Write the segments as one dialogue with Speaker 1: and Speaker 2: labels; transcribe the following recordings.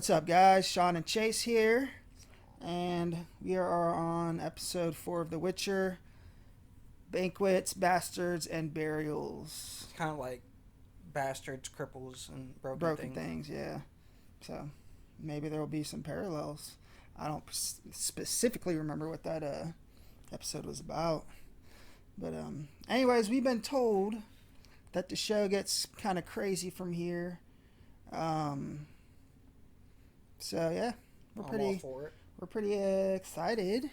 Speaker 1: What's up, guys? Sean and Chase here, and we are on episode 4 of The Witcher, Banquets, Bastards, and Burials.
Speaker 2: It's kind of like bastards, cripples, and
Speaker 1: Broken things, yeah. So maybe there will be some parallels. I don't specifically remember what that episode was about. But anyways, we've been told that the show gets kind of crazy from here. So yeah, we're pretty excited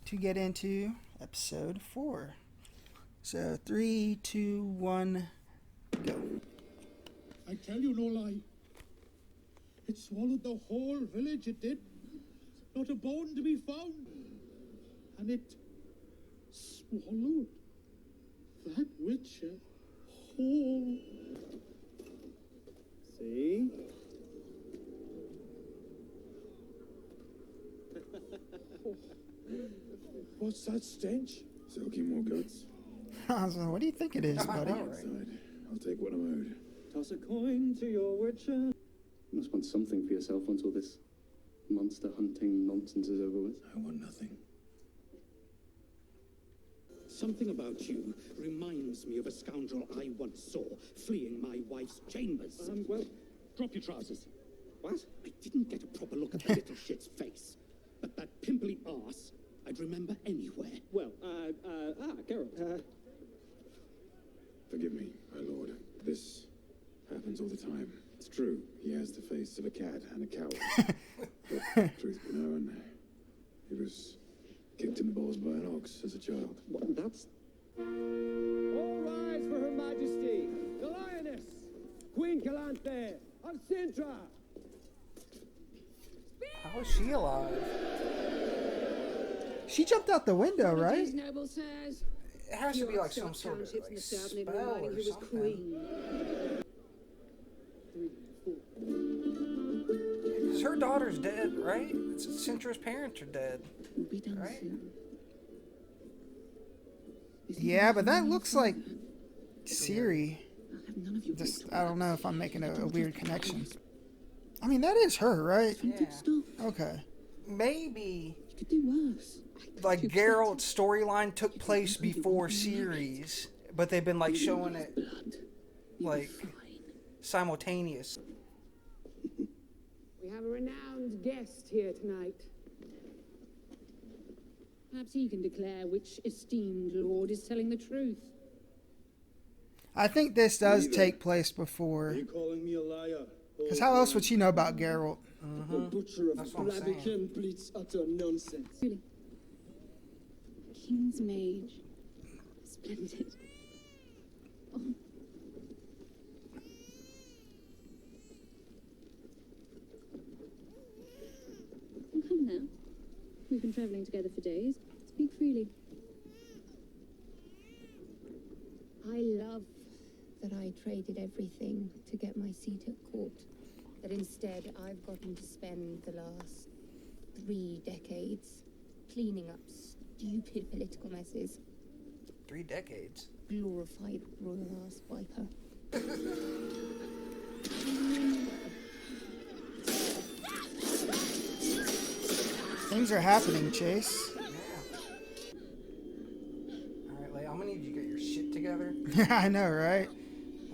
Speaker 1: to get into episode 4. So 3, 2, 1, go.
Speaker 3: I tell you no lie. It swallowed the whole village, it did. Not a bone to be found. And it swallowed that Witcher whole. See? What's that stench?
Speaker 4: Soaking more guts.
Speaker 1: What do you think it is, buddy?
Speaker 4: Outside. I'll take what I'm owed.
Speaker 3: Toss a coin to your Witcher.
Speaker 5: You must want something for yourself once all this monster hunting nonsense is over with.
Speaker 4: I want nothing.
Speaker 3: Something about you reminds me of a scoundrel I once saw fleeing my wife's chambers. Well, drop your trousers. What? I didn't get a proper look at the little shit's face. But that pimply arse, I'd remember anywhere. Well, Geralt.
Speaker 4: Forgive me, my lord. This happens all the time. It's true. He has the face of a cat and a coward. But truth be known, he was kicked in the balls by an ox as a child.
Speaker 3: What? That's... All rise for Her Majesty, the Lioness, Queen Calanthe of Sintra.
Speaker 2: How is she alive?
Speaker 1: She jumped out the window, right?
Speaker 6: Noble sirs.
Speaker 2: It has to be like some sort of like spell or something. Because her daughter's dead, right? Cintra's parents are dead,
Speaker 6: We'll be done
Speaker 2: right?
Speaker 6: soon.
Speaker 1: Yeah, but that looks like Ciri.
Speaker 6: I'll have none of your
Speaker 1: Just,
Speaker 6: waste
Speaker 1: I don't know if I'm making a weird connection. I mean, that is her, right?
Speaker 2: Yeah.
Speaker 6: Stop.
Speaker 1: Okay.
Speaker 2: Maybe
Speaker 6: You could do worse.
Speaker 2: like Geralt's storyline took place before Ciri's, but they've been like showing it
Speaker 6: Blood.
Speaker 2: like simultaneous.
Speaker 7: We have a renowned guest here tonight.
Speaker 6: Perhaps he can declare which esteemed lord is telling the truth.
Speaker 1: I think this does
Speaker 4: Neither.
Speaker 1: take place before.
Speaker 3: Are you calling me a liar?
Speaker 1: Because how else would she know about Geralt?
Speaker 3: A butcher of
Speaker 2: That's what I'm saying.
Speaker 3: Blaviken bleats utter nonsense.
Speaker 6: Really? King's mage. Splendid. Oh. Come now. We've been travelling together for days. Speak freely.
Speaker 7: I love that I traded everything to get my seat at court. That instead I've gotten to spend the last 3 decades cleaning up stupid political messes.
Speaker 2: 3 decades.
Speaker 7: Glorified royal ass viper.
Speaker 1: Things are happening, Chase.
Speaker 2: Alright, Leia, I'm gonna need you to get your shit together.
Speaker 1: I know, right?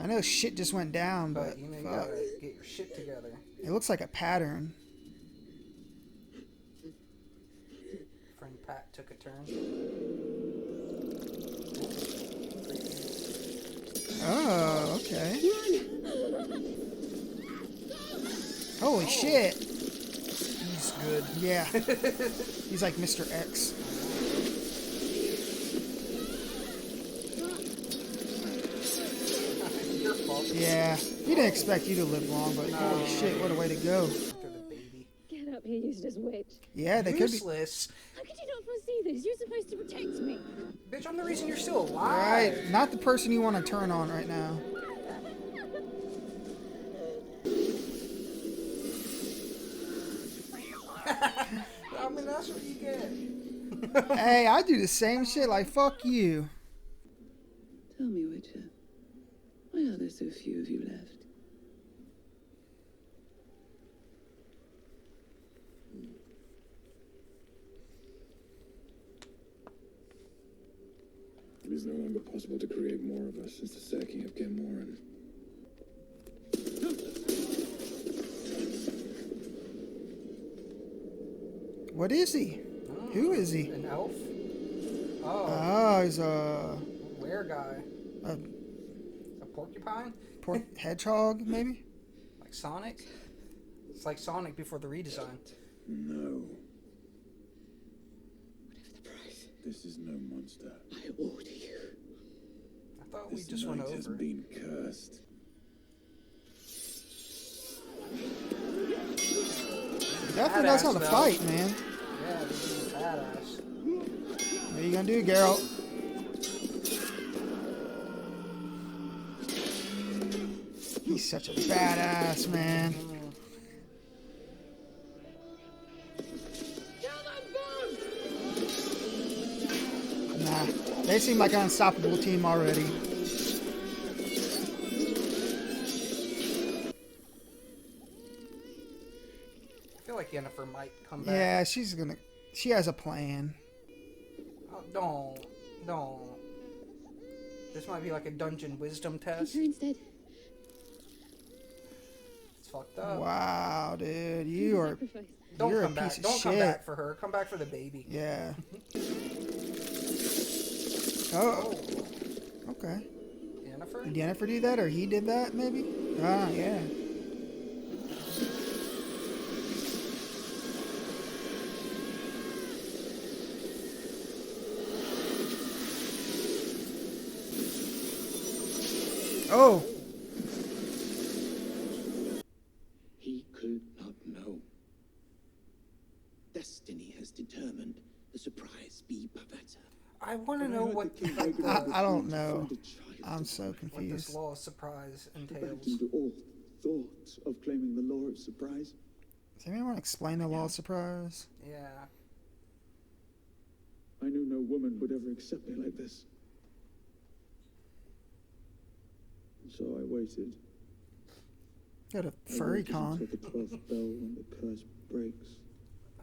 Speaker 1: I know shit just went down, but
Speaker 2: You know, you
Speaker 1: fuck.
Speaker 2: gotta get your shit together.
Speaker 1: It looks like a pattern.
Speaker 2: Friend Pat took a turn.
Speaker 1: Oh, okay. Holy shit.
Speaker 2: He's good.
Speaker 1: Yeah. He's like Mr. X.
Speaker 2: Your fault.
Speaker 1: Yeah. He didn't expect you to live long, but holy shit, what a way to go.
Speaker 2: After the baby.
Speaker 6: Get up here, useless witch.
Speaker 1: Yeah, they could be.
Speaker 2: Useless.
Speaker 6: How could you not foresee this? You're supposed to protect me.
Speaker 2: Bitch, I'm the reason you're still alive.
Speaker 1: Right. Not the person you want to turn on right now.
Speaker 2: I mean, that's what you get.
Speaker 1: Hey, I do the same shit. Like, fuck you.
Speaker 6: Tell me, Witcher, why are there so few of you left?
Speaker 4: no longer possible to create more of us since the sacking of Camoran.
Speaker 1: What is he? Who is he?
Speaker 2: An elf? Oh,
Speaker 1: Oh, he's a
Speaker 2: where guy? A porcupine?
Speaker 1: hedgehog, maybe?
Speaker 2: Like Sonic? It's like Sonic before the redesign.
Speaker 4: No,
Speaker 3: Whatever the price,
Speaker 4: this is no monster.
Speaker 3: I order you.
Speaker 2: I thought we
Speaker 4: This
Speaker 2: just went
Speaker 4: night has
Speaker 2: over.
Speaker 4: been cursed.
Speaker 1: Definitely knows how to
Speaker 2: Badass, though.
Speaker 1: fight, man.
Speaker 2: Yeah, this is badass.
Speaker 1: What are you gonna do, Geralt? He's such a badass, man. Nah, they seem like an unstoppable team already.
Speaker 2: I feel like Yennefer might come back.
Speaker 1: Yeah, she has a plan.
Speaker 2: Oh, don't. This might be like a dungeon wisdom test.
Speaker 6: Her instead.
Speaker 2: It's fucked up.
Speaker 1: Wow, dude, you are.
Speaker 6: Sacrifice.
Speaker 2: Don't
Speaker 1: You're a
Speaker 2: come back.
Speaker 1: piece of
Speaker 2: Don't come
Speaker 1: shit.
Speaker 2: back for her. Come back for the baby.
Speaker 1: Yeah. Oh, okay.
Speaker 2: Yennefer?
Speaker 1: Did Yennefer do that, or he did that, maybe? Ah, yeah. Oh,
Speaker 3: He could not know. Destiny has determined the surprise be Pavetta.
Speaker 2: I want to know what
Speaker 1: I don't know. I'm so
Speaker 2: what this
Speaker 1: confused.
Speaker 2: law of surprise entails.
Speaker 8: Into all thoughts of claiming the law of surprise.
Speaker 1: Does anyone want to explain the law of surprise?
Speaker 2: Yeah.
Speaker 8: I knew no woman would ever accept me like this. So I waited.
Speaker 1: Go to
Speaker 8: I
Speaker 1: Furry
Speaker 8: waited
Speaker 1: Con.
Speaker 8: until the 12th bell when the curse breaks.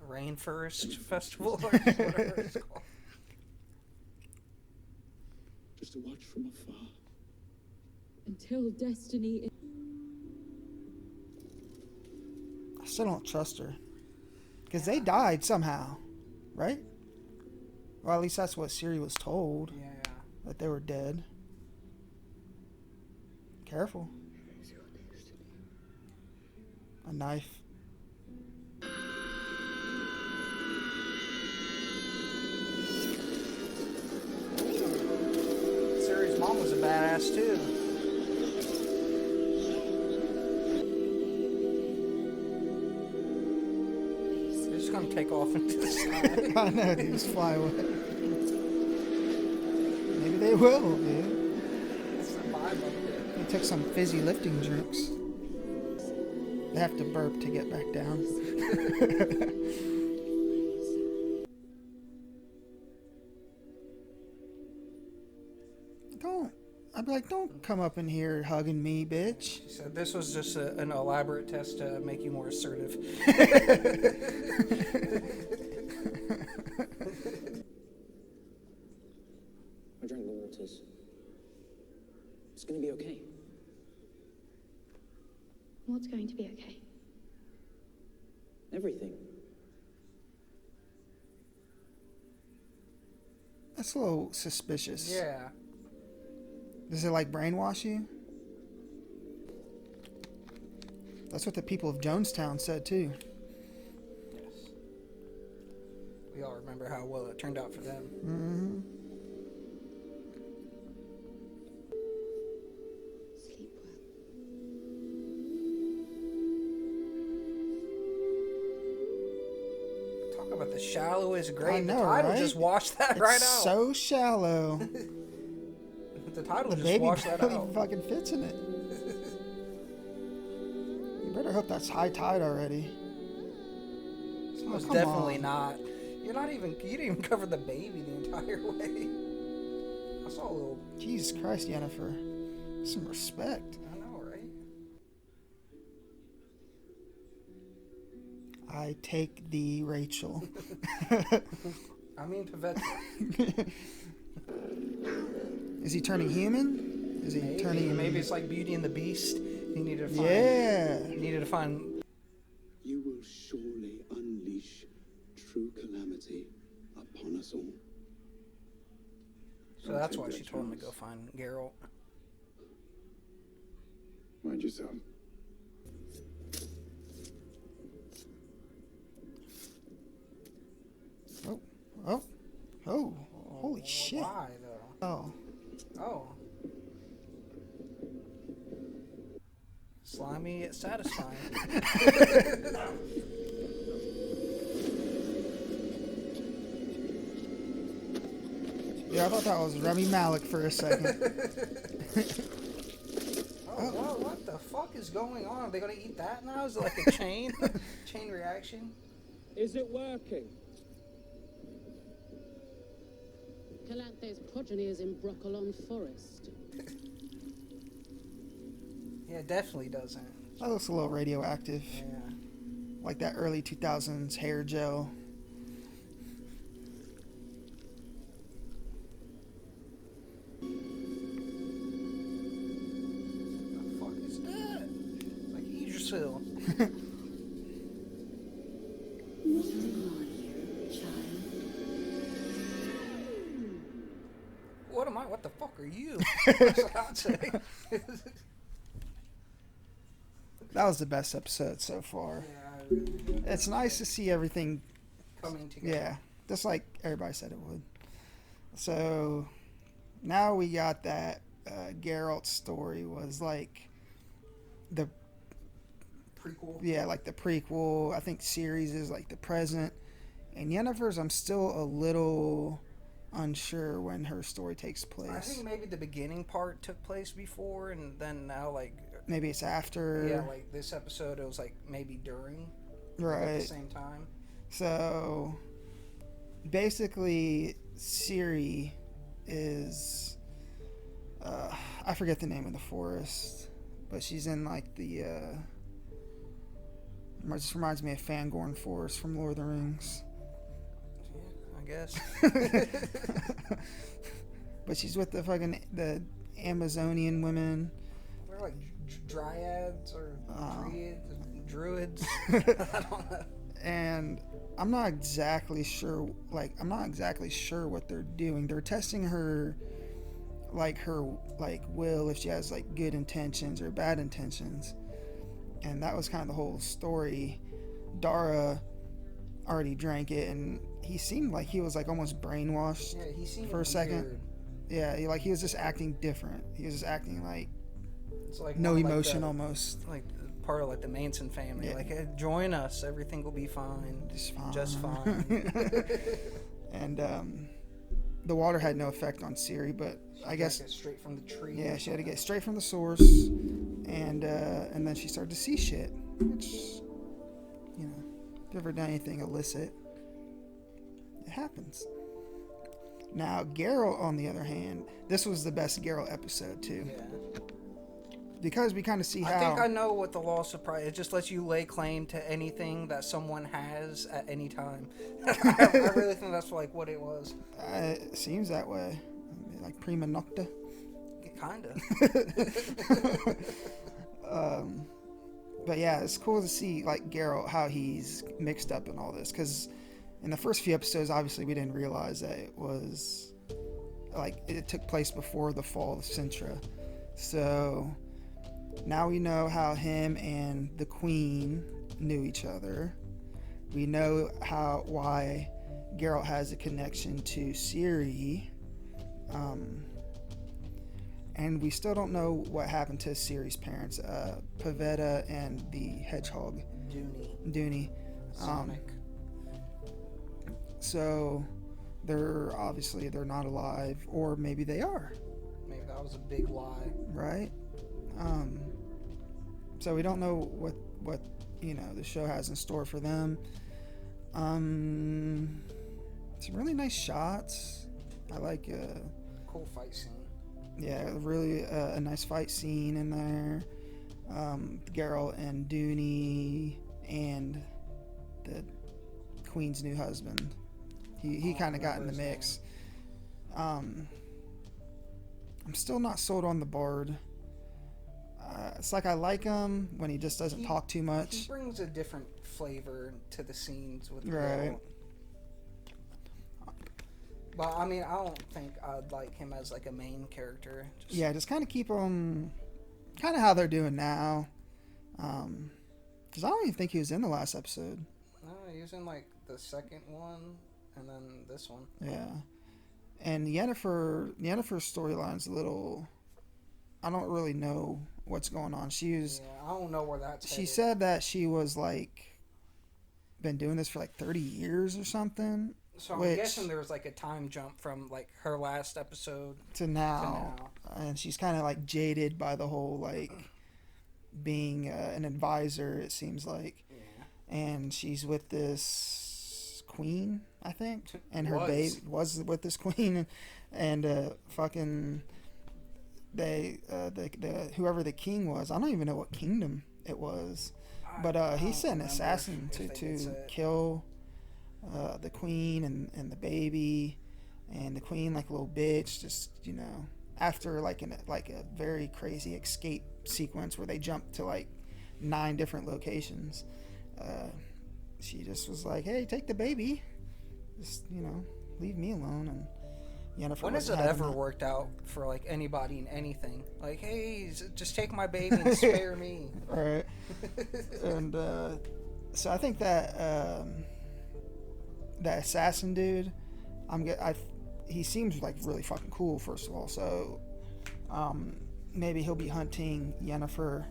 Speaker 2: Rainforest Festival or whatever it's called.
Speaker 8: Just to watch from afar.
Speaker 6: Until destiny.
Speaker 1: I still don't trust her. Because they died somehow, right? Or at least that's what Ciri was told,
Speaker 2: Yeah.
Speaker 1: that they were dead. Careful. A knife.
Speaker 2: Ciri's mom was a badass too. They're just gonna take off into the sky.
Speaker 1: I know, dude, just fly away. Maybe they will, dude.
Speaker 2: It's the vibe of it.
Speaker 1: They took some fizzy lifting drinks. They have to burp to get back down. I'd be like, don't come up in here hugging me, bitch.
Speaker 2: She said this was just an elaborate test to make you more assertive.
Speaker 9: I drank the waters. It's gonna be okay.
Speaker 6: What's going to be okay?
Speaker 9: Everything.
Speaker 1: That's a little suspicious.
Speaker 2: Yeah.
Speaker 1: Does it like brainwash you? That's what the people of Jonestown said too.
Speaker 2: Yes. We all remember how well it turned out for them.
Speaker 1: Mm-hmm.
Speaker 7: Sleep well.
Speaker 2: Talk about the shallowest grave.
Speaker 1: I know,
Speaker 2: the title
Speaker 1: right?
Speaker 2: just washed that
Speaker 1: It's
Speaker 2: right out.
Speaker 1: so shallow.
Speaker 2: The title
Speaker 1: The
Speaker 2: just
Speaker 1: baby
Speaker 2: washed that
Speaker 1: barely
Speaker 2: out.
Speaker 1: fucking fits in it. You better hope that's high tide already.
Speaker 2: It's most
Speaker 1: come
Speaker 2: definitely
Speaker 1: on.
Speaker 2: not. You didn't even cover the baby the entire way. I saw a little.
Speaker 1: Jesus Christ, Yennefer. Some respect.
Speaker 2: I know, right?
Speaker 1: I take thee, Rachel.
Speaker 2: I mean, Pavetta.
Speaker 1: Is he turning human? Is he turning?
Speaker 2: Maybe it's like Beauty and the Beast. He needed to find.
Speaker 1: Yeah.
Speaker 2: He needed to find.
Speaker 3: You will surely unleash true calamity upon us all.
Speaker 2: So that's why she told him to go find Geralt.
Speaker 4: Mind yourself.
Speaker 1: Oh, holy shit.
Speaker 2: Why though? Oh. Slimy yet satisfying.
Speaker 1: Yeah, I thought that was Remy Malek for a second.
Speaker 2: Oh, what the fuck is going on? Are they gonna eat that now? Is it like a chain reaction?
Speaker 3: Is it working?
Speaker 10: Calanthe's progeny is in Broccolon Forest.
Speaker 2: Yeah, it definitely doesn't.
Speaker 1: That looks a little radioactive.
Speaker 2: Yeah.
Speaker 1: Like that early 2000s hair gel.
Speaker 2: What the fuck is that? Like Idrisil.
Speaker 10: What's going on here, child?
Speaker 2: What am I? What the fuck are you? That's what I'd say.
Speaker 1: That was the best episode so far.
Speaker 2: Yeah,
Speaker 1: It's nice to see everything.
Speaker 2: coming together.
Speaker 1: Yeah, just like everybody said it would. So now we got that Geralt story was like the
Speaker 2: Prequel.
Speaker 1: yeah, like the prequel. I think series is like the present, and Yennefer's I'm still a little unsure when her story takes place.
Speaker 2: I think maybe the beginning part took place before, and then now like
Speaker 1: Maybe it's after.
Speaker 2: yeah, like this episode it was like maybe during,
Speaker 1: right
Speaker 2: at the same time.
Speaker 1: So basically, Ciri is I forget the name of the forest, but she's in like the it just reminds me of Fangorn Forest from Lord of the Rings.
Speaker 2: Yeah, I guess.
Speaker 1: But she's with the Amazonian women.
Speaker 2: They're like dryads or druids. I don't know.
Speaker 1: And I'm not exactly sure what they're doing. They're testing her will, if she has like good intentions or bad intentions. And that was kind of the whole story. Dara already drank it, and he seemed like he was like almost brainwashed.
Speaker 2: Yeah, he seemed
Speaker 1: for a second.
Speaker 2: weird.
Speaker 1: Yeah, he was just acting different. He was just acting like
Speaker 2: It's like
Speaker 1: no
Speaker 2: more like
Speaker 1: emotion
Speaker 2: the-
Speaker 1: almost.
Speaker 2: Like part of like the Manson family.
Speaker 1: Yeah.
Speaker 2: Like, hey, join us, everything will be fine.
Speaker 1: Just fine. And the water had no effect on Ciri, but I guess
Speaker 2: Like, straight from the tree.
Speaker 1: yeah, she had to get straight from the source, and then she started to see shit, which, you know, if you've ever done anything illicit, it happens. Now Geralt, on the other hand, this was the best Geralt episode too,
Speaker 2: Yeah.
Speaker 1: because we kind of see how.
Speaker 2: I think I know what the law of surprise. It just lets you lay claim to anything that someone has at any time. I really think that's like what it was.
Speaker 1: It seems that way, like prima nocta.
Speaker 2: Kinda.
Speaker 1: But yeah, it's cool to see like Geralt, how he's mixed up in all this, because in the first few episodes, obviously we didn't realize that it was like it took place before the fall of Sintra. So now we know how him and the Queen knew each other. We know why Geralt has a connection to Ciri. And we still don't know what happened to Ciri's parents, Pavetta and the hedgehog, Dooney.
Speaker 2: Sonic.
Speaker 1: So they're not alive, or maybe they are,
Speaker 2: Maybe that was a big lie.
Speaker 1: right? So we don't know what the show has in store for them. Some really nice shots. I like
Speaker 2: Cool fight scene.
Speaker 1: yeah, really a nice fight scene in there. Geralt and Dooney and the Queen's new husband. He kind of got in the mix. I I'm still not sold on the bard. It's like I like him when he just doesn't talk too much.
Speaker 2: He brings a different flavor to the scenes with
Speaker 1: Right.
Speaker 2: Geralt. But I mean, I don't think I'd like him as like a main character.
Speaker 1: Just kind of keep him kind of how they're doing now. Because I don't even think he was in the last episode.
Speaker 2: No, he was in like the second one and then this one.
Speaker 1: Yeah. And Yennefer's storyline's a little... I don't really know what's going on.
Speaker 2: I don't know where that's
Speaker 1: She
Speaker 2: headed.
Speaker 1: said that she was like... been doing this for like 30 years or something.
Speaker 2: So I'm guessing there was like a time jump from like her last episode
Speaker 1: to now. And she's kind of like jaded by the whole like being an advisor, it seems like.
Speaker 2: Yeah.
Speaker 1: And she's with this queen, I think, and her
Speaker 2: Was.
Speaker 1: babe was with this queen, and fucking the whoever the king was, I don't even know what kingdom it was, but he sent an assassin to kill the queen and the baby, and the queen, like a little bitch, just, you know, after like a very crazy escape sequence where they jumped to like 9 different locations, she just was like, hey, take the baby, just, you know, leave me alone. And Yennefer,
Speaker 2: when has it ever worked out for like anybody in anything? Like, hey, just take my baby and spare me.
Speaker 1: Right. And so I think that that assassin dude, he seems like really fucking cool, first of all. So maybe he'll be hunting Yennefer,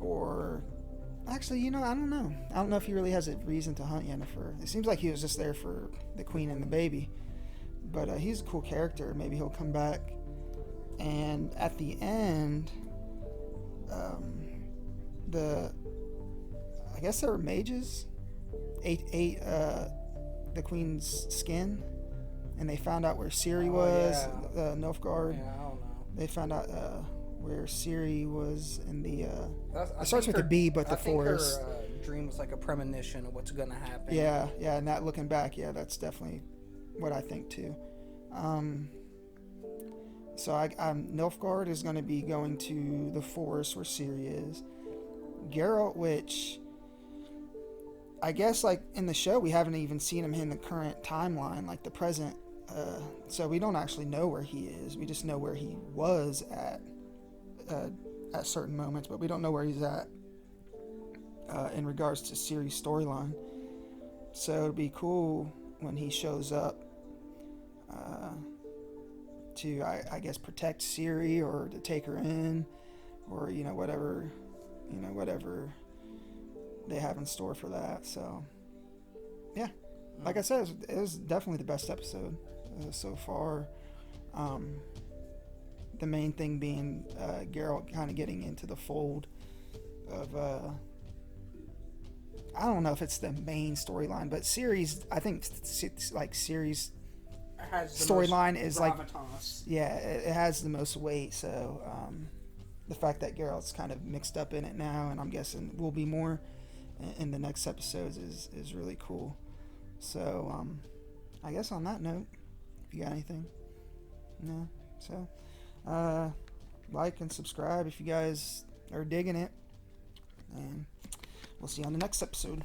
Speaker 1: or actually, you know, I don't know. I don't know if he really has a reason to hunt Yennefer. It seems like he was just there for the queen and the baby. But he's a cool character. Maybe he'll come back. And at the end, I guess there were mages, ate the queen's skin, and they found out where Ciri was. Nilfgaard.
Speaker 2: Yeah, I don't know.
Speaker 1: They found out where Ciri was in the.
Speaker 2: It
Speaker 1: starts with a B, but the forest.
Speaker 2: Her dream was like a premonition of what's gonna happen.
Speaker 1: Yeah, and that, looking back, that's definitely what I think too. So Nilfgaard is going to be going to the forest where Ciri is. Geralt, which I guess like in the show we haven't even seen him in the current timeline, like the present. So we don't actually know where he is. We just know where he was at certain moments, but we don't know where he's at in regards to Ciri's storyline. So it'd be cool when he shows up to, I guess, protect Ciri, or to take her in, or whatever they have in store for that. So yeah, like I said, it was definitely the best episode so far. The main thing being Geralt kind of getting into the fold of I don't know if it's the main storyline, but Ciri's, I think like Ciri's storyline is
Speaker 2: gravitas.
Speaker 1: it has the most weight. So the fact that Geralt's kind of mixed up in it now, and I'm guessing will be more in the next episodes, is really cool. So I guess on that note, if you got anything, no. So like and subscribe if you guys are digging it, and we'll see you on the next episode.